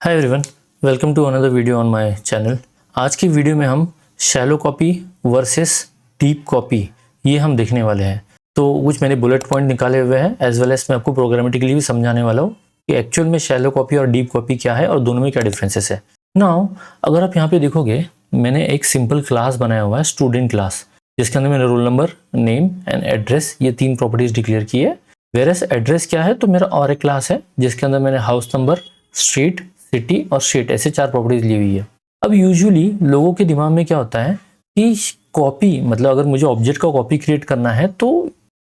Hi everyone, welcome to another video on my channel. आज की video में हम shallow copy versus deep copy ये हम देखने वाले हैं। तो कुछ मैंने बुलेट पॉइंट निकाले हुए हैं एज वेल एज मैं आपको प्रोग्रामेटिकली भी समझाने वाला हूँ कि एक्चुअल में शैलो कॉपी और डीप कॉपी क्या है और दोनों में क्या डिफरेंसेस है। नाउ अगर आप यहाँ पे देखोगे, मैंने एक सिंपल क्लास बनाया हुआ है, स्टूडेंट क्लास, जिसके अंदर मैंने roll number, name and address ये 3 प्रॉपर्टीज डिक्लेयर की है। वेरएस एड्रेस क्या है, तो मेरा और एक क्लास है जिसके अंदर मैंने हाउस नंबर, स्ट्रीट, सिटी और स्टेट ऐसे 4 प्रॉपर्टीज ली हुई है। अब यूजुअली लोगों के दिमाग में क्या होता है कि कॉपी मतलब अगर मुझे ऑब्जेक्ट का कॉपी क्रिएट करना है तो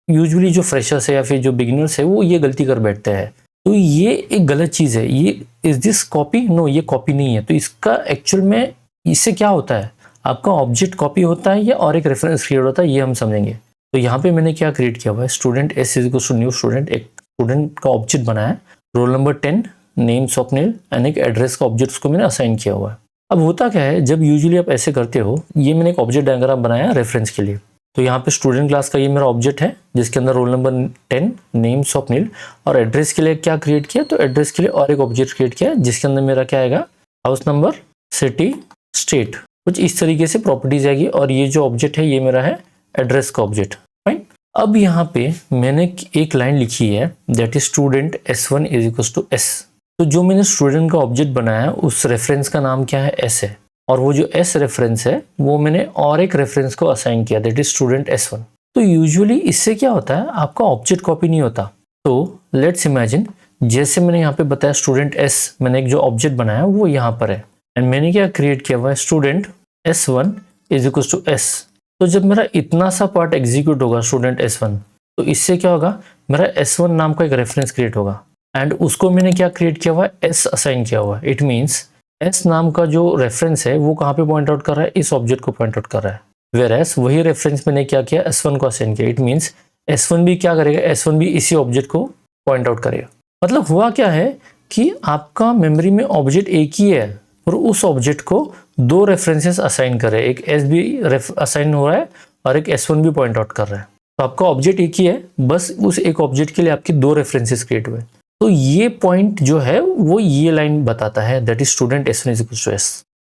यूजुअली जो फ्रेशर्स है या फिर जो बिगिनर्स है वो ये गलती कर बैठते हैं। तो ये एक गलत चीज़ है। ये इज दिस कॉपी? नो, ये कॉपी नहीं है। तो इसका एक्चुअल में इससे क्या होता है, आपका ऑब्जेक्ट कॉपी होता है या और एक रेफरेंस क्रिएट होता है, ये हम समझेंगे। तो यहाँ पे मैंने क्या क्रिएट किया हुआ है, student S is equals to new student, एक स्टूडेंट का ऑब्जेक्ट बनाया है, roll number 10, name Swapnil and एक एड्रेस का ऑब्जेक्ट उसको मैंने असाइन किया हुआ है। अब होता क्या है, जब यूजुअली आप ऐसे करते हो, ये मैंने एक ऑब्जेक्ट डायग्राम बनाया है रेफरेंस के लिए। तो यहाँ पे स्टूडेंट क्लास का ये मेरा ऑब्जेक्ट है जिसके अंदर रोल नंबर 10, नेम स्वप्निल और एड्रेस के लिए क्या क्रिएट किया, तो एड्रेस के लिए और एक ऑब्जेक्ट क्रिएट किया जिसके अंदर मेरा क्या आएगा, हाउस नंबर, सिटी, स्टेट, कुछ इस तरीके से प्रॉपर्टीज आएगी। और ये जो ऑब्जेक्ट है ये मेरा है एड्रेस का ऑब्जेक्ट। फाइन। अब यहाँ पे मैंने एक लाइन लिखी है that is student S1 is equals to S। तो जो मैंने स्टूडेंट का ऑब्जेक्ट बनाया उस रेफरेंस का नाम क्या है, S है। और वो जो S रेफरेंस है वो मैंने और एक रेफरेंस को असाइन किया दैट इज स्टूडेंट S1। तो यूजुअली इससे क्या होता है, आपका ऑब्जेक्ट कॉपी नहीं होता। तो लेट्स इमेजिन, जैसे मैंने यहाँ पे बताया स्टूडेंट S, मैंने एक जो ऑब्जेक्ट बनाया वो यहाँ पर है एंड मैंने क्या क्रिएट किया हुआ है, student S1 is equals to S। तो जब मेरा इतना सा पार्ट एग्जीक्यूट होगा स्टूडेंट S1, तो इससे क्या होगा, मेरा S1 नाम का एक रेफरेंस क्रिएट होगा एंड उसको मैंने क्या क्रिएट किया हुआ है, S असाइन किया हुआ है। इट मीन्स S नाम का जो रेफरेंस है वो कहाँ पे पॉइंट आउट कर रहा है, इस ऑब्जेक्ट को पॉइंट आउट कर रहा है। वेयरएज वही रेफरेंस मैंने क्या किया, S1 को असाइन किया। इट मीन्स S1 भी क्या करेगा, S1 भी इसी ऑब्जेक्ट को पॉइंट आउट करेगा। मतलब हुआ क्या है कि आपका मेमोरी में ऑब्जेक्ट एक ही है और उस ऑब्जेक्ट को 2 रेफरेंसेस असाइन कर रहे हैं, एक S भी असाइन हो रहा है और एक S1 भी पॉइंट आउट कर रहा है। तो आपका ऑब्जेक्ट एक ही है, बस उस एक ऑब्जेक्ट के लिए आपकी 2 रेफरेंसेस क्रिएट हुए। तो ये पॉइंट जो है वो ये लाइन बताता है that is student S1 is equal to S।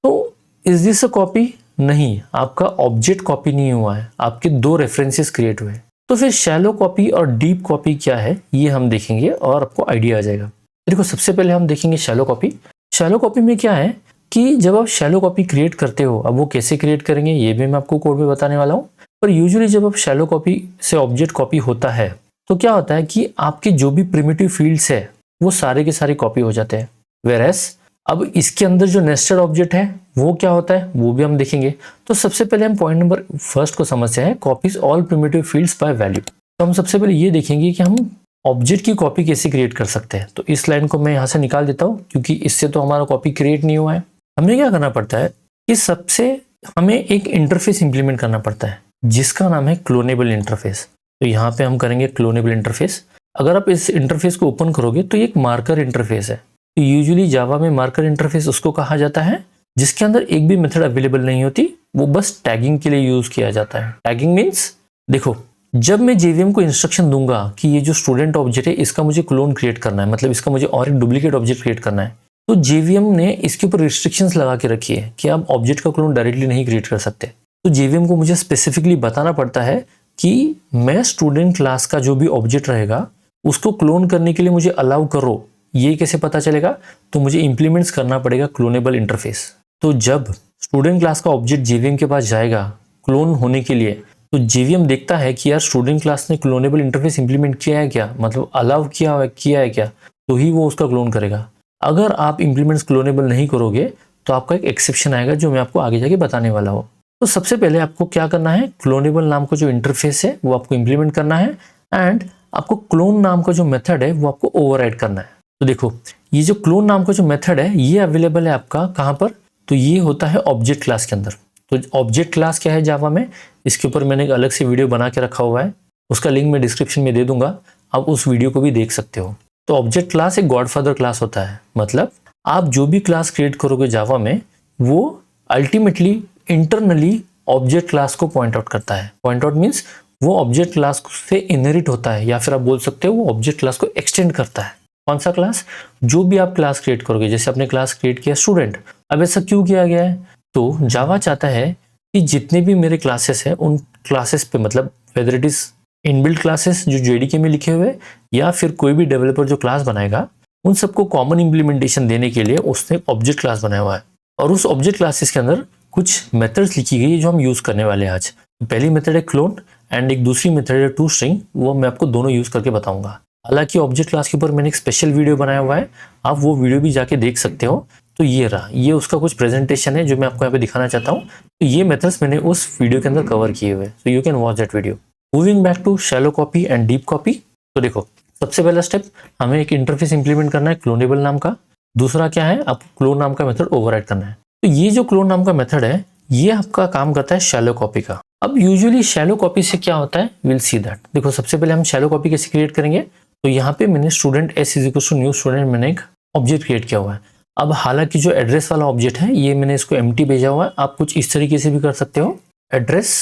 तो इज दिस अ कॉपी? नहीं, आपका ऑब्जेक्ट कॉपी नहीं हुआ है, आपके 2 रेफरेंसेस क्रिएट हुए। तो फिर शैलो कॉपी और डीप कॉपी क्या है ये हम देखेंगे और आपको आइडिया आ जाएगा। देखो, सबसे पहले हम देखेंगे शैलो कॉपी। शैलो कॉपी में क्या है कि जब आप शैलो कॉपी क्रिएट करते हो, अब वो कैसे क्रिएट करेंगे ये भी मैं आपको कोड में बताने वाला हूँ। पर यूजुअली जब आप शैलो कॉपी से ऑब्जेक्ट कॉपी होता है तो क्या होता है कि आपके जो भी प्रिमिटिव फील्ड्स है वो सारे के सारे कॉपी हो जाते हैं। वेयरएज अब इसके अंदर जो नेस्टेड ऑब्जेक्ट है वो क्या होता है वो भी हम देखेंगे। तो सबसे पहले हम पॉइंट नंबर फर्स्ट को समझते हैं, copies all primitive fields by value. तो हम सबसे पहले ये देखेंगे कि हम ऑब्जेक्ट की कॉपी कैसे क्रिएट कर सकते हैं। तो इस लाइन को मैं यहाँ से निकाल देता हूँ क्योंकि इससे तो हमारा कॉपी क्रिएट नहीं हुआ है। हमें क्या करना पड़ता है कि सबसे हमें एक इंटरफेस इंप्लीमेंट करना पड़ता है जिसका नाम है क्लोनेबल इंटरफेस। तो यहाँ पे हम करेंगे क्लोनेबल इंटरफेस। अगर आप इस इंटरफेस को ओपन करोगे तो ये एक मार्कर इंटरफेस है। तो यूजुअली जावा में मार्कर इंटरफेस उसको कहा जाता है जिसके अंदर एक भी मेथड अवेलेबल नहीं होती, वो बस टैगिंग के लिए यूज किया जाता है। टैगिंग मीन्स, देखो, जब मैं JVM को इंस्ट्रक्शन दूंगा कि ये जो स्टूडेंट ऑब्जेक्ट है इसका मुझे क्लोन क्रिएट करना है, मतलब इसका मुझे और एक डुप्लीकेट ऑब्जेक्ट क्रिएट करना है, तो JVM ने इसके ऊपर रिस्ट्रिक्शंस लगा के रखी है कि आप ऑब्जेक्ट का क्लोन डायरेक्टली नहीं क्रिएट कर सकते। तो JVM को मुझे स्पेसिफिकली बताना पड़ता है कि मैं स्टूडेंट क्लास का जो भी ऑब्जेक्ट रहेगा उसको क्लोन करने के लिए मुझे अलाउ करो। ये कैसे पता चलेगा, तो मुझे इंप्लीमेंट्स करना पड़ेगा क्लोनेबल इंटरफेस। तो जब स्टूडेंट क्लास का ऑब्जेक्ट JVM के पास जाएगा क्लोन होने के लिए, तो JVM देखता है कि यार स्टूडेंट क्लास ने क्लोनेबल इंटरफेस इंप्लीमेंट किया है क्या, मतलब अलाउ किया है क्या, तो ही वो उसका क्लोन करेगा। अगर आप इंप्लीमेंट्स क्लोनेबल नहीं करोगे तो आपका एक एक्सेप्शन आएगा जो मैं आपको आगे जाके बताने वाला हूँ। तो सबसे पहले आपको क्या करना है, क्लोनेबल नाम का जो इंटरफेस है वो आपको इंप्लीमेंट करना है एंड आपको क्लोन नाम का जो मेथड है वो आपको ओवरराइड करना है। तो देखो, ये जो क्लोन नाम का जो मेथड है ये अवेलेबल है आपका कहाँ पर, तो ये होता है ऑब्जेक्ट क्लास के अंदर। तो ऑब्जेक्ट क्लास क्या है जावा में, इसके ऊपर मैंने एक अलग से वीडियो बना के रखा हुआ है, उसका लिंक मैं डिस्क्रिप्शन में दे दूंगा, आप उस वीडियो को भी देख सकते हो। तो ऑब्जेक्ट क्लास एक गॉडफादर क्लास होता है, मतलब आप जो भी क्लास क्रिएट करोगे जावा में वो अल्टीमेटली इंटरनली ऑब्जेक्ट क्लास को पॉइंट आउट करता है। पॉइंट आउट मीन्स वो ऑब्जेक्ट क्लास से इनहेरिट होता है, या फिर आप बोल सकते हो वो ऑब्जेक्ट क्लास को एक्सटेंड करता है। कौन सा क्लास? जो भी आप क्लास क्रिएट करोगे, जैसे आपने क्लास क्रिएट किया स्टूडेंट। अब ऐसा क्यों किया गया है? तो जावा चाहता है कि जितने भी मेरे क्लासेस हैं उन क्लासेस पे, मतलब whether it is inbuilt classes जो जेडीके में लिखे हुए या फिर कोई भी डेवलपर जो क्लास बनाएगा, उन सबको कॉमन इंप्लीमेंटेशन देने के लिए उसने ऑब्जेक्ट क्लास बनाया हुआ है। और उस ऑब्जेक्ट क्लासेस के अंदर कुछ मेथड्स लिखी गई है जो हम यूज करने वाले हैं आज। पहली मेथड है क्लोन एंड एक दूसरी मेथड है टू स्ट्रिंग, वो मैं आपको दोनों यूज करके बताऊंगा। हालांकि ऑब्जेक्ट क्लास के ऊपर मैंने एक स्पेशल वीडियो बनाया हुआ है, आप वो वीडियो भी जाके देख सकते हो। तो ये रहा, ये उसका कुछ प्रेजेंटेशन है जो मैं आपको यहाँ पे दिखाना चाहता हूँ। तो ये मेथड्स मैंने उस वीडियो के अंदर कवर किए हुए, so you can watch that video. Moving back to shallow copy and deep copy. तो देखो, सबसे पहला स्टेप, हमें एक इंटरफेस इंप्लीमेंट करना है क्लोनेबल नाम का। दूसरा क्या है, आपको क्लोन नाम का मेथड ओवरराइड करना है। तो ये जो क्लोन नाम का मेथड है, ये आपका काम करता है शैलो कॉपी का। अब यूजुअली शैलो कॉपी से क्या होता है, विल सी दैट। देखो, सबसे पहले हम शैलो कॉपी कैसे क्रिएट करेंगे। तो यहाँ पे मैंने student S is equal to new student, मैंने एक ऑब्जेक्ट क्रिएट किया हुआ है। अब हालांकि जो एड्रेस वाला ऑब्जेक्ट है, ये मैंने इसको एम्प्टी भेजा हुआ है। आप कुछ इस तरीके से भी कर सकते हो, address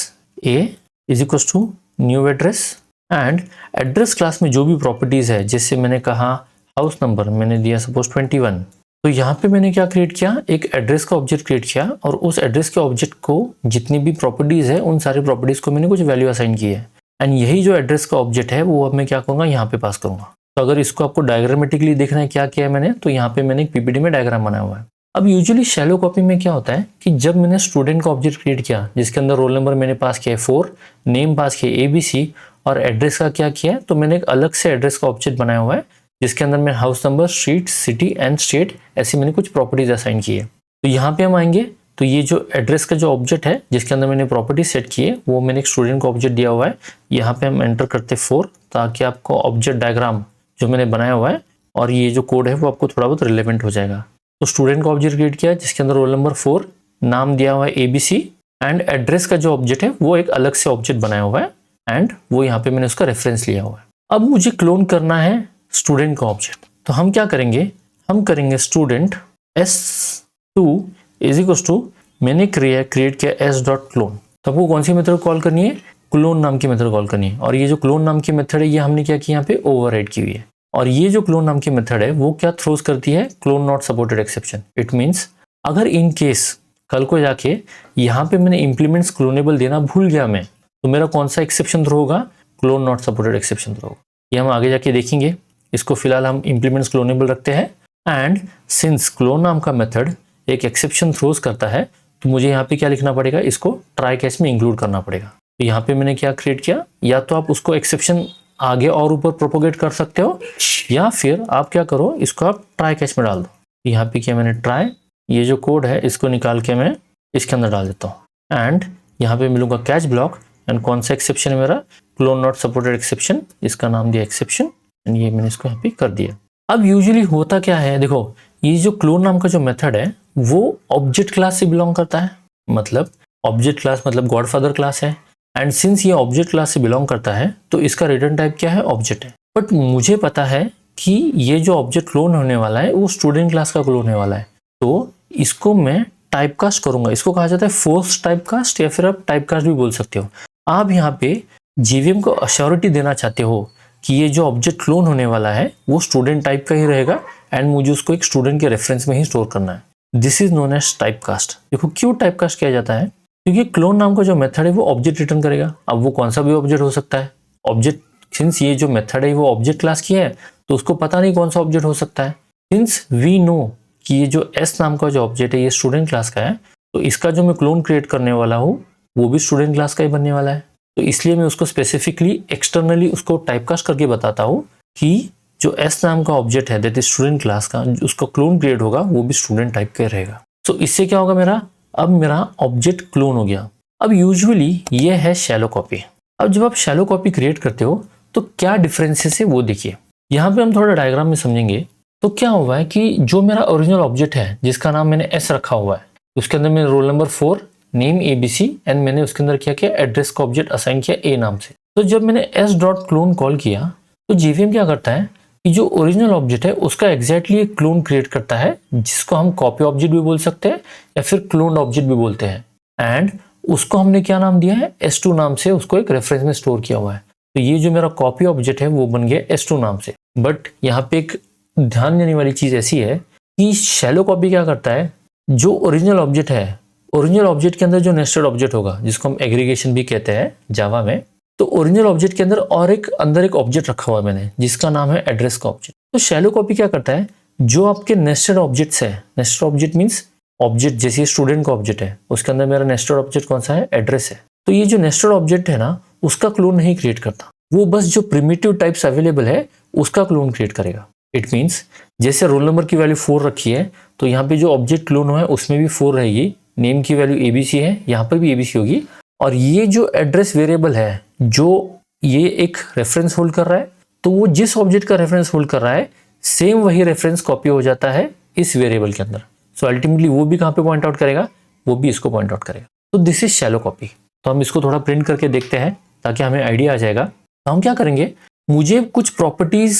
A is equal to new address, and address class में जो भी प्रॉपर्टीज है, जैसे मैंने कहा हाउस नंबर मैंने दिया सपोज 21। तो यहाँ पे मैंने क्या क्रिएट किया, एक एड्रेस का ऑब्जेक्ट क्रिएट किया और उस एड्रेस के ऑब्जेक्ट को जितनी भी प्रॉपर्टीज है उन सारी प्रॉपर्टीज को मैंने कुछ वैल्यू असाइन की है। एंड यही जो एड्रेस का ऑब्जेक्ट है वो अब मैं क्या करूँगा, यहाँ पे पास करूंगा। तो अगर इसको आपको डायग्रामेटिकली देखना है क्या किया है मैंने, तो यहाँ पे मैंने एक पीपीटी में डायग्राम बनाया हुआ है। अब यूजुअली शैलो कॉपी में क्या होता है कि जब मैंने स्टूडेंट का ऑब्जेक्ट क्रिएट किया जिसके अंदर रोल नंबर मैंने पास किया है 4, नेम पास किया ABC और एड्रेस का क्या किया है, तो मैंने एक अलग से एड्रेस का ऑब्जेक्ट बनाया हुआ है जिसके अंदर मैं house number, street, city and state ऐसी मैंने कुछ प्रॉपर्टीज असाइन की है। तो यहाँ पे हम आएंगे, तो ये जो एड्रेस का जो ऑब्जेक्ट है जिसके अंदर मैंने प्रॉपर्टी सेट की है, वो मैंने एक स्टूडेंट का ऑब्जेक्ट दिया हुआ है। यहाँ पे हम एंटर करते 4 ताकि आपको ऑब्जेक्ट डायग्राम जो मैंने बनाया हुआ है और ये जो कोड है वो आपको थोड़ा बहुत रिलेवेंट हो जाएगा। तो स्टूडेंट का ऑब्जेक्ट क्रिएट किया जिसके अंदर रोल नंबर 4, नाम दिया हुआ है ABC एंड एड्रेस का जो ऑब्जेक्ट है वो एक अलग से ऑब्जेक्ट बनाया हुआ है एंड वो यहाँ पे मैंने उसका रेफरेंस लिया हुआ है। अब मुझे क्लोन करना है स्टूडेंट का ऑब्जेक्ट, तो हम क्या करेंगे, हम करेंगे student S2 is equal to मैंने क्रिएट किया s.clone। तो आपको कौन सी मेथड कॉल करनी है, क्लोन नाम की मेथड कॉल करनी है। और ये जो क्लोन नाम की मेथड है ये हमने क्या किया, यहाँ पे ओवरराइड की हुई है। और ये जो क्लोन नाम की मेथड है वो क्या थ्रोज करती है, clone not supported exception. It means अगर इन केस कल को जाके यहाँ पे मैंने इंप्लीमेंट्स क्लोनेबल देना भूल गया मैं, तो मेरा कौन सा एक्सेप्शन थ्रो होगा, clone not supported exception throw होगा। ये हम आगे जाके देखेंगे। इसको फिलहाल हम इंप्लीमेंट्स क्लोनेबल रखते हैं। एंड सिंस क्लोन नाम का मेथड एक एक्सेप्शन थ्रोज करता है, तो मुझे यहाँ पे क्या लिखना पड़ेगा, इसको ट्राई कैच में इंक्लूड करना पड़ेगा। तो यहाँ पे मैंने क्या क्रिएट किया, या तो आप उसको एक्सेप्शन आगे और ऊपर प्रोपोगेट कर सकते हो, या फिर आप क्या करो, इसको आप ट्राई कैच में डाल दो। यहाँ पे क्या मैंने ट्राई, ये जो कोड है इसको निकाल के मैं इसके अंदर डाल देता हूँ एंड यहाँ पे मिलूंगा कैच ब्लॉक। एंड कौन सा एक्सेप्शन है मेरा, क्लोन नॉट सपोर्टेड एक्सेप्शन, इसका नाम दिया एक्सेप्शन एंड ये मैंने इसको यहाँ पे कर दिया। अब यूजुअली होता क्या है, देखो ये जो क्लोन नाम का जो मेथड है वो ऑब्जेक्ट क्लास से बिलोंग करता है। मतलब ऑब्जेक्ट क्लास मतलब गॉडफादर क्लास है एंड सिंस ये ऑब्जेक्ट क्लास से बिलोंग करता है तो इसका रिटर्न टाइप क्या है, ऑब्जेक्ट है। बट मुझे पता है कि ये जो ऑब्जेक्ट क्लोन होने वाला है वो स्टूडेंट क्लास का क्लोन होने वाला है, तो इसको मैं टाइपकास्ट करूंगा। इसको कहा जाता है फोर्स टाइपकास्ट या फिर आप टाइपकास्ट भी बोल सकते हो। आप यहाँ पे JVM को अश्योरिटी देना चाहते हो कि ये जो ऑब्जेक्ट क्लोन होने वाला है वो स्टूडेंट टाइप का ही रहेगा एंड मुझे उसको एक स्टूडेंट के रेफरेंस में ही स्टोर करना है। This is known as typecast. देखो क्यों टाइपकास्ट किया जाता है, क्योंकि क्लोन नाम का जो मेथड है वो ऑब्जेक्ट रिटर्न करेगा। अब वो कौन सा भी ऑब्जेक्ट हो सकता है, ऑब्जेक्ट सिंस ये जो मेथड है वो ऑब्जेक्ट क्लास की है तो उसको पता नहीं कौन सा ऑब्जेक्ट हो सकता है। सिंस वी नो कि ये जो S नाम का जो ऑब्जेक्ट है ये स्टूडेंट क्लास का है, तो इसका जो मैं क्लोन क्रिएट करने वाला हूँ वो भी स्टूडेंट क्लास का ही बनने वाला है। तो इसलिए मैं उसको स्पेसिफिकली एक्सटर्नली उसको टाइपकास्ट करके बताता हूँ कि जो S नाम का ऑब्जेक्ट है दैट इज स्टूडेंट क्लास का, उसका क्लोन क्रिएट होगा वो भी स्टूडेंट टाइप का रहेगा। तो इससे क्या होगा मेरा, अब मेरा ऑब्जेक्ट क्लोन हो गया। अब यूजुअली ये है शैलो कॉपी। अब जब आप शैलो कॉपी क्रिएट करते हो तो क्या डिफरेंसेस है वो देखिए। यहाँ पे हम थोड़ा डायग्राम में समझेंगे। तो क्या हुआ है कि जो मेरा ओरिजिनल ऑब्जेक्ट है जिसका नाम मैंने S रखा हुआ है, उसके अंदर मैंने roll number 4, name ABC and मैंने उसके अंदर क्या किया, एड्रेस का ऑब्जेक्ट असाइन किया A नाम से। तो जब मैंने S.clone कॉल किया तो JVM क्या करता है कि जो ओरिजिनल ऑब्जेक्ट है उसका एग्जैक्टली एक क्लोन क्रिएट करता है जिसको हम कॉपी ऑब्जेक्ट भी बोल सकते हैं या फिर क्लोन ऑब्जेक्ट भी बोलते हैं। एंड उसको हमने क्या नाम दिया है, S2 नाम से उसको एक रेफरेंस में स्टोर किया हुआ है। तो ये जो मेरा कॉपी ऑब्जेक्ट है वो बन गया S2 नाम से। बट यहाँ पे एक ध्यान देने वाली चीज ऐसी है कि शैलो कॉपी क्या करता है, जो ओरिजिनल ऑब्जेक्ट है, ओरिजिनल ऑब्जेक्ट के अंदर जो नेस्टेड ऑब्जेक्ट होगा, जिसको हम एग्रीगेशन भी कहते हैं जावा में, तो ओरिजिनल ऑब्जेक्ट के अंदर और एक अंदर एक ऑब्जेक्ट रखा हुआ है मैंने, जिसका नाम है एड्रेस का ऑब्जेक्ट। तो शैलो कॉपी क्या करता है, जो आपके नेस्टेड ऑब्जेक्ट्स है, नेस्टेड ऑब्जेक्ट मीन्स ऑब्जेक्ट, जैसे स्टूडेंट का ऑब्जेक्ट है, उसके अंदर मेरा नेस्टेड ऑब्जेक्ट कौन सा है, एड्रेस है। तो ये जो नेस्टेड ऑब्जेक्ट है ना, उसका क्लोन नहीं क्रिएट करता, वो बस जो प्रिमिटिव टाइप्स अवेलेबल है उसका क्लोन क्रिएट करेगा। इट मीन्स जैसे रोल नंबर की वैल्यू 4 रखी है, तो यहाँ पे जो ऑब्जेक्ट क्लोन हुआ है उसमें भी 4 रहेगी, नेम की वैल्यू एबीसी है, यहाँ पर भी एबीसी होगी, और ये जो एड्रेस वेरिएबल है, जो ये एक रेफरेंस होल्ड कर रहा है, तो वो जिस ऑब्जेक्ट का रेफरेंस होल्ड कर रहा है, सेम वही रेफरेंस कॉपी हो जाता है इस वेरिएबल के अंदर। सो अल्टीमेटली वो भी कहाँ पे पॉइंट आउट करेगा, वो भी इसको पॉइंट आउट करेगा। तो दिस इज शैलो कॉपी। तो हम इसको थोड़ा प्रिंट करके देखते हैं ताकि हमें आइडिया आ जाएगा। तो हम क्या करेंगे, मुझे कुछ प्रॉपर्टीज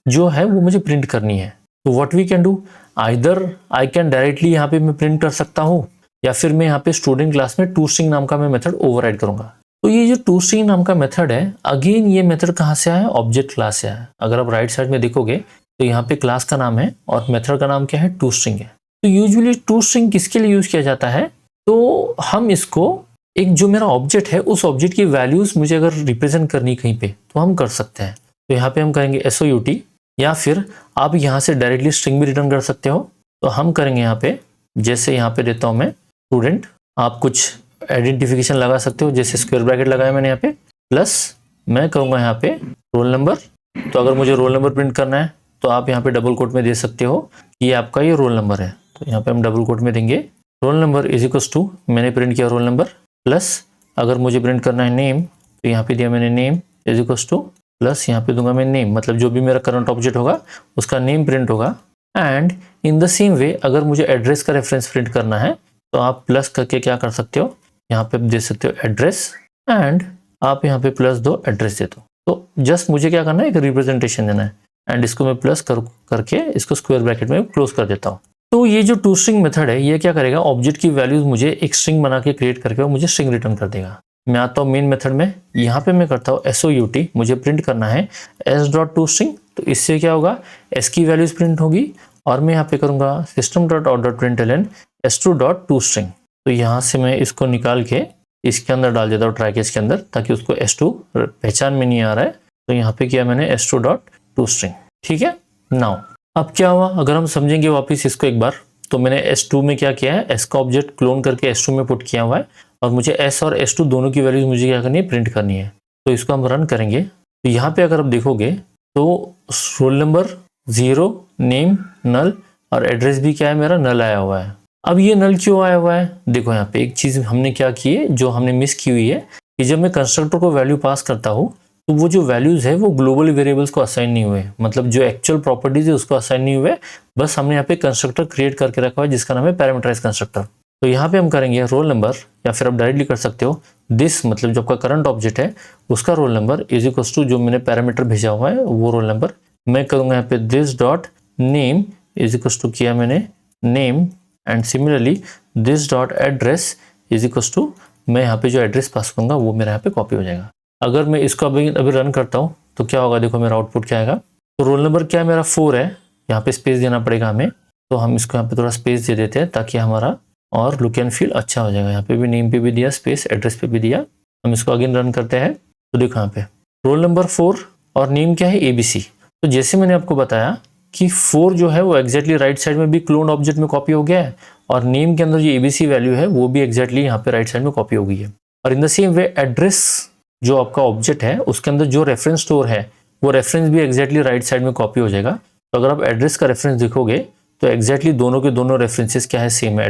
जो है वो मुझे प्रिंट करनी है। तो what we can do, either I can directly यहाँ पे मैं प्रिंट कर सकता हूँ, या फिर मैं यहाँ पे स्टूडेंट क्लास में टोस्टिंग नाम का मैं मेथड ओवरराइड करूंगा। तो ये जो टोस्टिंग नाम का मेथड है, अगेन ये मेथड कहाँ से आया, ऑब्जेक्ट क्लास से आया। अगर आप राइट साइड में देखोगे तो यहाँ पे क्लास का नाम है और मेथड का नाम क्या है, टोस्टिंग है। तो यूजुअली टोस्टिंग किसके लिए यूज किया जाता है, तो हम इसको एक जो मेरा ऑब्जेक्ट है उस ऑब्जेक्ट की वैल्यूज मुझे अगर रिप्रेजेंट करनी कहीं पे तो हम कर सकते हैं। तो यहाँ पे हम करेंगे SOUT, या फिर आप यहाँ से डायरेक्टली स्ट्रिंग भी रिटर्न कर सकते हो। तो हम करेंगे यहाँ पे, जैसे यहाँ पे देता हूँ मैं स्टूडेंट, आप कुछ आइडेंटिफिकेशन लगा सकते हो, जैसे स्क्वायर ब्रैकेट लगाया मैंने यहाँ पे, प्लस मैं करूँगा यहाँ पे रोल नंबर। तो अगर मुझे रोल नंबर प्रिंट करना है तो आप यहाँ पे डबल कोट में दे सकते हो कि ये आपका ये रोल नंबर है। तो यहाँ पे हम डबल कोट में देंगे roll number is equals to, मैंने प्रिंट किया रोल नंबर, प्लस अगर मुझे प्रिंट करना है नेम, तो यहाँ पे दिया मैंने name is equals to, plus यहाँ पे दूंगा मैं नेम, मतलब जो भी मेरा करंट ऑब्जेक्ट होगा उसका नेम प्रिंट होगा। And in the same way अगर मुझे एड्रेस का रेफरेंस प्रिंट करना है तो आप प्लस करके क्या कर सकते हो, यहाँ पे दे सकते हो एड्रेस, एंड आप यहाँ पे प्लस दो, एड्रेस दे दो। तो जस्ट मुझे क्या करना है, एक रिप्रेजेंटेशन देना है, एंड इसको मैं प्लस करके इसको स्क्वायर ब्रैकेट में क्लोज कर देता हूँ। तो ये जो टोस्टिंग मेथड है, ये क्या करेगा, ऑब्जेक्ट की वैल्यूज मुझे एक स्ट्रिंग बना के क्रिएट करके और मुझे स्ट्रिंग रिटर्न कर देगा। मैं आता हूँ मेन मेथड में, यहाँ पे मैं करता हूँ SOUT, मुझे प्रिंट करना है s.toString। तो इससे क्या होगा, s की वैल्यूज प्रिंट होगी, और मैं यहाँ पे करूँगा system.out.println s2.toString। तो यहाँ से मैं इसको निकाल के इसके अंदर डाल देता हूँ ट्राई केस के अंदर, ताकि उसको S2 पहचान में नहीं आ रहा है। तो यहाँ पे किया मैंने s2.toString, ठीक है। नाउ अब क्या हुआ, अगर हम समझेंगे वापस इसको एक बार, तो मैंने S2 में क्या किया है, S का ऑब्जेक्ट क्लोन करके S2 में पुट किया हुआ है, और मुझे S और S2 दोनों की वैल्यूज मुझे क्या करनी है, प्रिंट करनी है। तो इसको हम रन करेंगे। तो यहाँ पे अगर आप देखोगे तो रोल नंबर 0, नेम नल, और एड्रेस भी क्या है मेरा, नल आया हुआ है। अब ये नल क्यों आया हुआ है, देखो यहाँ पे एक चीज हमने क्या की है, जो हमने मिस की हुई है, कि जब मैं कंस्ट्रक्टर को वैल्यू पास करता हूँ तो वो जो वैल्यूज है वो ग्लोबल वेरिएबल्स को असाइन नहीं हुए, मतलब जो एक्चुअल प्रॉपर्टीज है उसको असाइन नहीं हुए, बस हमने यहाँ पे कंस्ट्रक्टर क्रिएट करके रखा हुआ है जिसका नाम है पैरामीटराइज कंस्ट्रक्टर। तो यहाँ पे हम करेंगे रोल नंबर, या फिर आप डायरेक्टली कर सकते हो दिस, मतलब जो आपका करंट ऑब्जेक्ट है उसका roll number is equals to जो मैंने पैरामीटर भेजा हुआ है वो रोल नंबर। मैं करूँगा यहाँ पे this dot name is equals to, किया मैंने name, and similarly this dot address is equals to, मैं यहाँ पे जो एड्रेस पास करूँगा वो मेरा यहाँ पे कॉपी हो जाएगा। अगर मैं इसको अभी रन करता हूँ तो क्या होगा, देखो मेरा आउटपुट क्या आएगा। तो रोल नंबर क्या है मेरा 4 है, यहाँ पे स्पेस देना पड़ेगा हमें, तो हम इसको यहाँ पे थोड़ा स्पेस दे देते हैं ताकि हमारा और लुक एंड फील अच्छा हो जाएगा। यहाँ पे भी नेम पे भी दिया स्पेस, एड्रेस पे भी दिया। हम इसको अगेन रन करते हैं तो देखो यहाँ पे रोल नंबर 4 और नेम क्या है, ABC। तो जैसे मैंने आपको बताया कि 4 जो है वो एग्जैक्टली राइट साइड में भी क्लोन ऑब्जेक्ट में कॉपी हो गया है, और नेम के अंदर जो ABC वैल्यू है वो भी एग्जैक्टली यहाँ पे राइट साइड में कॉपी हो गई है। और in the same way address जो आपका ऑब्जेक्ट है उसके अंदर जो रेफरेंस स्टोर है वो रेफरेंस भी एग्जैक्टली राइट साइड में कॉपी हो जाएगा। तो अगर आप एड्रेस का रेफरेंस देखोगे तो एग्जैक्टली दोनों के दोनों रेफरेंसेस क्या है, सेम है,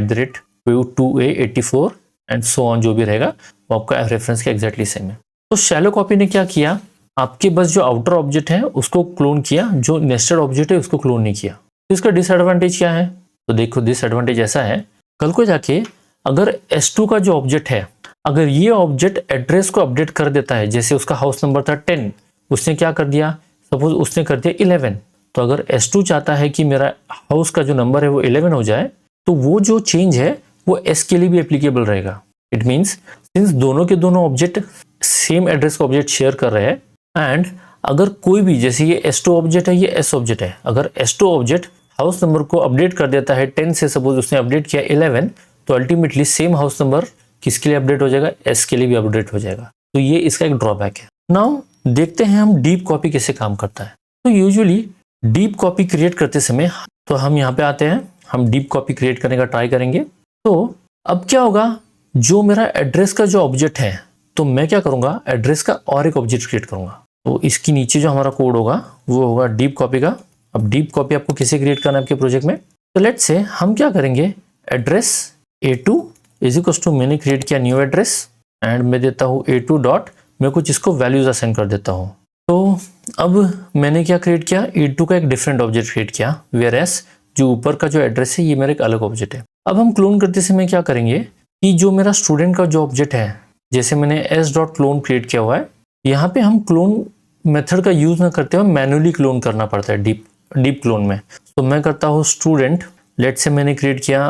@2a84 एंड सो ऑन, जो भी रहेगा वो आपका रेफरेंस के एग्जैक्टली सेम है। तो शैलो कॉपी ने क्या किया, आपके बस जो आउटर ऑब्जेक्ट है उसको क्लोन किया, जो नेस्टेड ऑब्जेक्ट है उसको क्लोन नहीं किया। तो इसका डिसएडवांटेज क्या है, तो देखो डिसएडवांटेज ऐसा है, कल को जाके अगर S2 का जो ऑब्जेक्ट है, अगर ये ऑब्जेक्ट एड्रेस को अपडेट कर देता है, जैसे उसका हाउस नंबर था 10, उसने क्या कर दिया, सपोज उसने कर दिया 11, तो अगर S2 चाहता है कि मेरा हाउस का जो नंबर है वो 11 हो जाए, तो वो जो चेंज है वो S के लिए भी एप्लीकेबल रहेगा। इट मीन्स सिंस दोनों के दोनों ऑब्जेक्ट सेम एड्रेस का ऑब्जेक्ट शेयर कर रहे हैं, एंड अगर कोई भी, जैसे ये S2 ऑब्जेक्ट है, ये S ऑब्जेक्ट है, अगर S2 ऑब्जेक्ट हाउस नंबर को अपडेट कर देता है 10 से, सपोज उसने अपडेट किया 11, तो अल्टीमेटली सेम हाउस नंबर किसके लिए अपडेट हो जाएगा, S के लिए भी अपडेट हो जाएगा। तो ये इसका एक ड्रॉबैक है। नाउ देखते हैं हम डीप कॉपी कैसे काम करता है। तो यूजुअली डीप कॉपी क्रिएट करते समय, तो हम यहाँ पे आते हैं, हम डीप कॉपी क्रिएट करने का ट्राई करेंगे। तो अब क्या होगा, जो मेरा एड्रेस का जो ऑब्जेक्ट है, तो मैं क्या करूंगा, एड्रेस का और एक ऑब्जेक्ट क्रिएट करूंगा। तो इसकी नीचे जो हमारा कोड होगा वो होगा डीप कॉपी का। अब डीप कॉपी आपको कैसे क्रिएट करना है आपके प्रोजेक्ट में, तो लेट्स से हम क्या करेंगे, address A2 is equals to, मैंने क्रिएट किया न्यू एड्रेस एंड मैं देता हूँ A2 डॉट, मैं कुछ इसको वैल्यूज असाइन कर देता हूँ। तो अब मैंने क्या क्रिएट किया, A2 का एक डिफरेंट ऑब्जेक्ट क्रिएट किया, वेयर एस जो ऊपर का जो एड्रेस है ये मेरा एक अलग ऑब्जेक्ट है। अब हम क्लोन करते समय क्या करेंगे कि जो मेरा स्टूडेंट का जो ऑब्जेक्ट है, जैसे मैंने s डॉट क्लोन क्रिएट किया हुआ है, यहाँ पे हम क्लोन मेथड का यूज ना करते हुए मैन्युअली क्लोन करना पड़ता है डीप क्लोन में। तो मैं करता हूँ स्टूडेंट, लेट से मैंने क्रिएट किया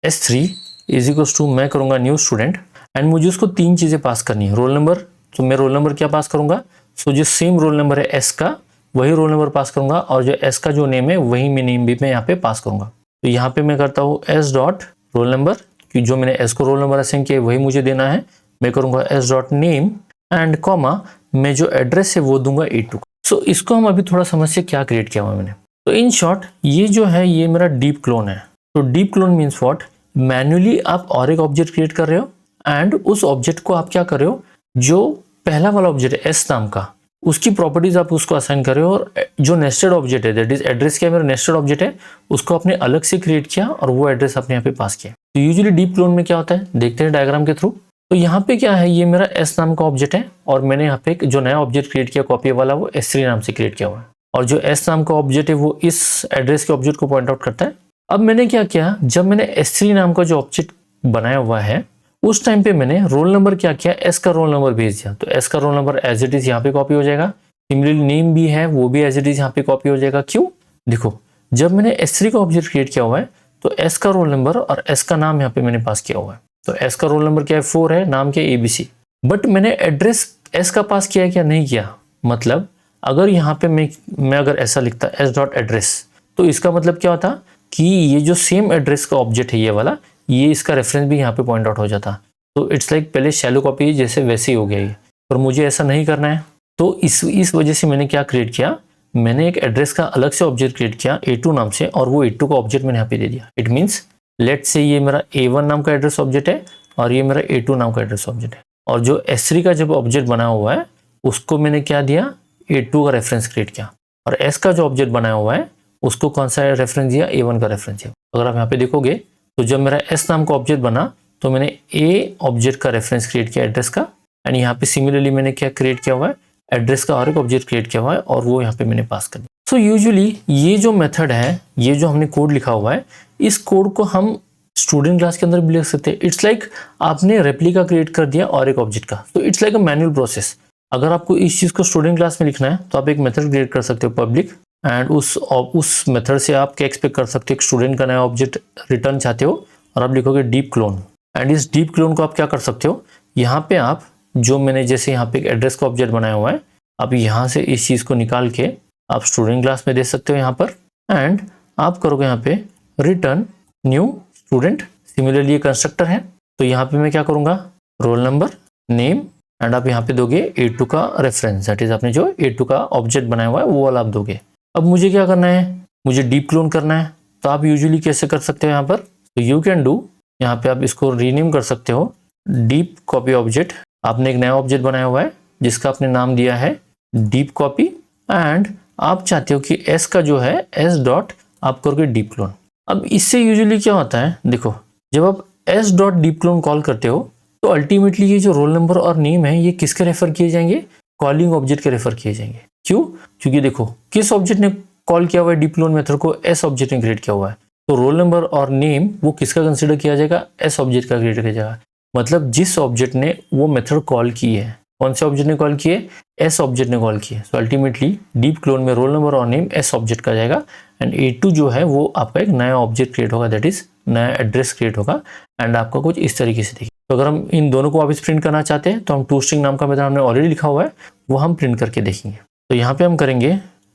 S3 इज इक्वल्स टू, मैं करूँगा न्यू स्टूडेंट एंड मुझे उसको 3 चीज़ें पास करनी है। रोल नंबर, तो मैं रोल नंबर क्या पास करूँगा, सो जो सेम रोल नंबर है S का वही रोल नंबर पास करूँगा, और जो S का जो नेम है वही मैं नेम भी मैं यहाँ पे पास करूँगा। तो यहाँ पे मैं करता हूँ S डॉट रोल नंबर, कि जो मैंने S को रोल नंबर असाइन किया वही मुझे देना है। मैं करूँगा S dot name and comma, मैं जो एड्रेस है वो दूंगा A2। सो इसको हम अभी थोड़ा समझिए क्या क्रिएट किया हुआ मैंने। तो इन शॉर्ट ये जो है ये मेरा डीप क्लोन है। तो deep clone means what, manually आप और एक ऑब्जेक्ट क्रिएट कर रहे हो एंड उस ऑब्जेक्ट को आप क्या कर रहे हो, जो पहला वाला ऑब्जेक्ट है S नाम का, उसकी प्रॉपर्टीज आप उसको असाइन कर रहे हो, और जो नेस्टेड ऑब्जेक्ट है, दैट इज एड्रेस क्या मेरा नेस्टेड ऑब्जेक्ट है, उसको आपने अलग से क्रिएट किया और वो एड्रेस आपने यहाँ पे पास किया। तो यूजुअली डीप क्लोन में क्या होता है, देखते हैं डायग्राम के थ्रू। तो यहाँ पे क्या है, ये मेरा S नाम का ऑब्जेक्ट है और मैंने यहाँ पे एक जो नया ऑब्जेक्ट क्रिएट किया कॉपी वाला, वो S3 नाम से क्रिएट किया हुआ है, और जो S नाम का ऑब्जेक्ट है वो इस एड्रेस के ऑब्जेक्ट को पॉइंट आउट करता है। अब मैंने क्या किया, जब मैंने S3 नाम का जो ऑब्जेक्ट बनाया हुआ है उस टाइम पे मैंने रोल नंबर क्या किया, S का रोल नंबर भेज दिया। तो S का roll number as it is यहाँ पे कॉपी हो जाएगा, सिमिलरली नेम भी है वो भी एज इट इज यहाँ पे कॉपी हो जाएगा। क्यों, देखो जब मैंने S3 का ऑब्जेक्ट क्रिएट किया हुआ है तो S का रोल नंबर और S का नाम यहाँ पे मैंने पास किया हुआ है। तो S का रोल नंबर क्या है 4 है, नाम क्या है ABC, बट मैंने एड्रेस S का पास किया है क्या, नहीं किया। मतलब अगर यहाँ पे मैं अगर ऐसा लिखता S डॉट एड्रेस, तो इसका मतलब क्या होता कि ये जो सेम एड्रेस का ऑब्जेक्ट है ये वाला, ये इसका रेफरेंस भी यहाँ पे पॉइंट आउट हो जाता। तो इट्स लाइक पहले शैलो कॉपी जैसे वैसे ही हो गया ये, पर मुझे ऐसा नहीं करना है। तो इस वजह से मैंने क्या क्रिएट किया, मैंने एक एड्रेस का अलग से ऑब्जेक्ट क्रिएट किया A2 नाम से, और वो A2 का ऑब्जेक्ट मैंने यहाँ पे दे दिया। इट मीन्स लेट से ये मेरा A1 नाम का एड्रेस ऑब्जेक्ट है और ये मेरा A2 नाम का एड्रेस ऑब्जेक्ट है, और जो S3 का जब ऑब्जेक्ट बना हुआ है उसको मैंने क्या दिया, A2 का रेफरेंस क्रिएट किया, और S का जो ऑब्जेक्ट बनाया हुआ है उसको कौन सा रेफरेंस दिया, A1 का रेफरेंस दिया। अगर आप यहाँ पे देखोगे तो जब मेरा S नाम का ऑब्जेक्ट बना तो मैंने A ऑब्जेक्ट का रेफरेंस क्रिएट किया एड्रेस का, एंड यहाँ पे सिमिलरली मैंने क्या क्रिएट किया हुआ है, एड्रेस का और एक ऑब्जेक्ट क्रिएट किया हुआ है और वो यहाँ पे मैंने पास कर दिया। सो यूजुअली ये जो मेथड है, ये जो हमने कोड लिखा हुआ है, इस कोड को हम स्टूडेंट क्लास के अंदर भी लिख सकते हैं। इट्स लाइक आपने रेप्लिका क्रिएट कर दिया और एक ऑब्जेक्ट का, तो it's like a manual process. अगर आपको इस चीज़ को स्टूडेंट क्लास में लिखना है तो आप एक मेथड क्रिएट कर सकते हो पब्लिक, एंड उस मेथड से आप क्या एक्सपेक्ट कर सकते हो, एक स्टूडेंट का नया ऑब्जेक्ट रिटर्न चाहते हो और आप लिखोगे डीप क्लोन, एंड इस डीप क्लोन को आप क्या कर सकते हो, यहाँ पे आप जो मैंने जैसे यहाँ पे एक एड्रेस का ऑब्जेक्ट बनाया हुआ है, आप यहाँ से इस चीज़ को निकाल के आप स्टूडेंट क्लास में दे सकते हो यहाँ पर, एंड आप करोगे यहाँ पे रिटर्न न्यू स्टूडेंट। सिमिलरली ये कंस्ट्रक्टर है, तो यहाँ पे मैं क्या करूँगा, रोल नंबर नेम, एंड आप यहाँ पे दोगे A2 का रेफरेंस, दैट इज आपने जो A2 का ऑब्जेक्ट बनाया हुआ है वो वाला आप दोगे। अब मुझे क्या करना है, मुझे डीप क्लोन करना है। तो आप यूजुअली कैसे कर सकते हो यहाँ पर, तो यू कैन डू, यहाँ पे आप इसको रीनेम कर सकते हो डीप कॉपी ऑब्जेक्ट। आपने एक नया ऑब्जेक्ट बनाया हुआ है जिसका आपने नाम दिया है डीप कॉपी, एंड आप चाहते हो कि S का जो है S डॉट आप करोगे डीप क्लोन। अब इससे यूजुअली क्या होता है, देखो जब आप S dot deep clone call करते हो तो अल्टीमेटली ये जो रोल नंबर और नेम है ये किसके रेफर किए जाएंगे, कॉलिंग ऑब्जेक्ट के रेफर किए जाएंगे। क्यों, क्योंकि देखो किस ऑब्जेक्ट ने कॉल किया हुआ है डीप क्लोन मेथड को, S ऑब्जेक्ट ने क्रिएट किया हुआ है, तो रोल नंबर और नेम वो किसका कंसीडर किया जाएगा, S ऑब्जेक्ट का क्रिएट किया जाएगा। मतलब जिस ऑब्जेक्ट ने वो मेथड कॉल की है, कौन से ऑब्जेक्ट ने कॉल की है, S ऑब्जेक्ट ने कॉल की है। सो अल्टीमेटली डीप क्लोन में रोल नंबर और नेम S ऑब्जेक्ट का जाएगा, एंड A2 जो है वो आपका एक नया ऑब्जेक्ट क्रिएट होगा, दैट इज नया एड्रेस क्रिएट होगा, एंड आपका कुछ इस तरीके से देखिए। तो अगर हम इन दोनों को वापस प्रिंट करना चाहते हैं तो हम टू स्ट्रिंग नाम का मेथड हमने ऑलरेडी लिखा हुआ है, वो हम प्रिंट करके देखेंगे। तो यहाँ पे हम करेंगे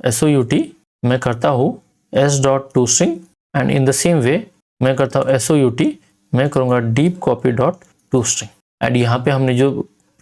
SOUT, मैं करता हूँ s.toString and in the same way मैं करता हूँ SOUT, मैं करूँगा deep copy dot toString and यहाँ पे हमने जो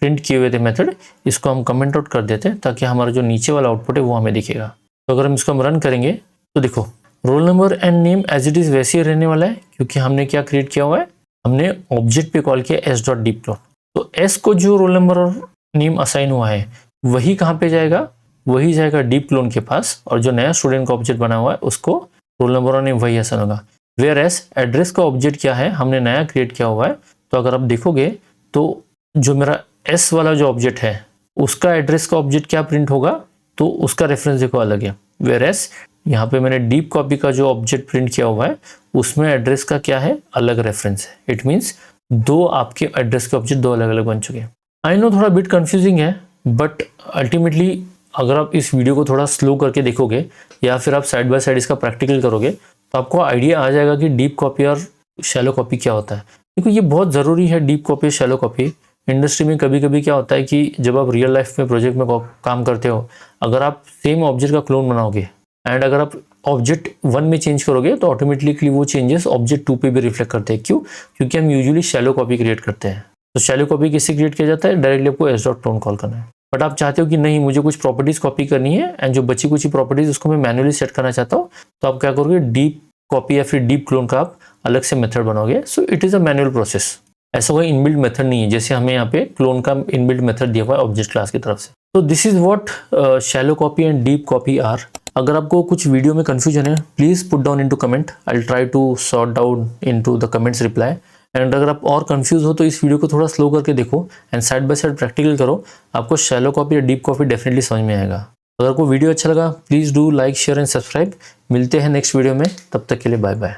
प्रिंट किए हुए थे मेथड, इसको हम कमेंट आउट कर देते हैं ताकि हमारा जो नीचे वाला आउटपुट है वो हमें दिखेगा। तो अगर हम इसको रन करेंगे तो देखो roll number and name as it is वैसे ही रहने वाला है, क्योंकि हमने क्या क्रिएट किया हुआ है, हमने ऑब्जेक्ट पे कॉल किया s.deepclone। तो s को जो रोल नंबर और नेम असाइन हुआ है वही कहाँ पे जाएगा, वही जाएगा डीप क्लोन के पास, और जो नया स्टूडेंट का ऑब्जेक्ट बना हुआ है उसको रोल नंबर और नेम वही असाइन होगा। वेयर एज एड्रेस का ऑब्जेक्ट क्या है, हमने नया क्रिएट किया हुआ है। तो अगर आप देखोगे तो जो मेरा s वाला जो ऑब्जेक्ट है उसका एड्रेस का ऑब्जेक्ट क्या प्रिंट होगा, तो उसका रेफरेंस देखो अलग है। वेयर एज यहाँ पे मैंने डीप कॉपी का जो ऑब्जेक्ट प्रिंट किया हुआ है उसमें एड्रेस का क्या है, अलग रेफरेंस है। इट मीन्स दो आपके एड्रेस के ऑब्जेक्ट दो अलग अलग बन चुके हैं। आई नो थोड़ा बिट कंफ्यूजिंग है, बट अल्टीमेटली अगर आप इस वीडियो को थोड़ा स्लो करके देखोगे या फिर आप साइड बाय साइड इसका प्रैक्टिकल करोगे तो आपको आइडिया आ जाएगा कि डीप कॉपी और शैलो कॉपी क्या होता है। क्योंकि ये बहुत ज़रूरी है, deep copy shallow copy. Industry में कभी कभी क्या होता है कि जब आप रियल लाइफ में प्रोजेक्ट में काम करते हो, अगर आप सेम ऑब्जेक्ट का क्लोन बनाओगे एंड अगर आप ऑब्जेक्ट 1 में चेंज करोगे तो ऑटोमेटिकली वो चेंजेस ऑब्जेक्ट 2 पे भी रिफ्लेक्ट करते हैं। क्यों? क्योंकि हम यूजुअली शैलो कॉपी क्रिएट करते हैं। तो शैलो कॉपी किससे क्रिएट किया जाता है, डायरेक्टली आपको s.clone कॉल करना है। बट आप चाहते हो कि नहीं मुझे कुछ प्रॉपर्टीज कॉपी करनी है एंड जो बची कुछ प्रॉपर्टीज उसको मैं मैनुअली सेट करना चाहता हूँ, तो आप क्या करोगे, डीप कॉपी या फिर डीप क्लोन का आप अलग से मेथड बनाओगे। So it is a manual process, ऐसा कोई इनबिल्ट मेथड नहीं है जैसे हमें यहाँ पे क्लोन का इनबिल्ट मेथड दिया हुआ है ऑब्जेक्ट क्लास की तरफ से। तो this is what shallow copy and deep copy are. अगर आपको कुछ वीडियो में कंफ्यूजन है please put down into comment, I will try to sort out into the comments reply. And अगर आप और कंफ्यूज हो तो इस वीडियो को थोड़ा स्लो करके देखो and side by side practical करो, आपको शैलो कॉपी या डीप कॉपी डेफिनेटली समझ में आएगा। अगर आपको वीडियो अच्छा लगा please do like share and subscribe. मिलते हैं नेक्स्ट वीडियो में, तब तक के लिए बाय बाय।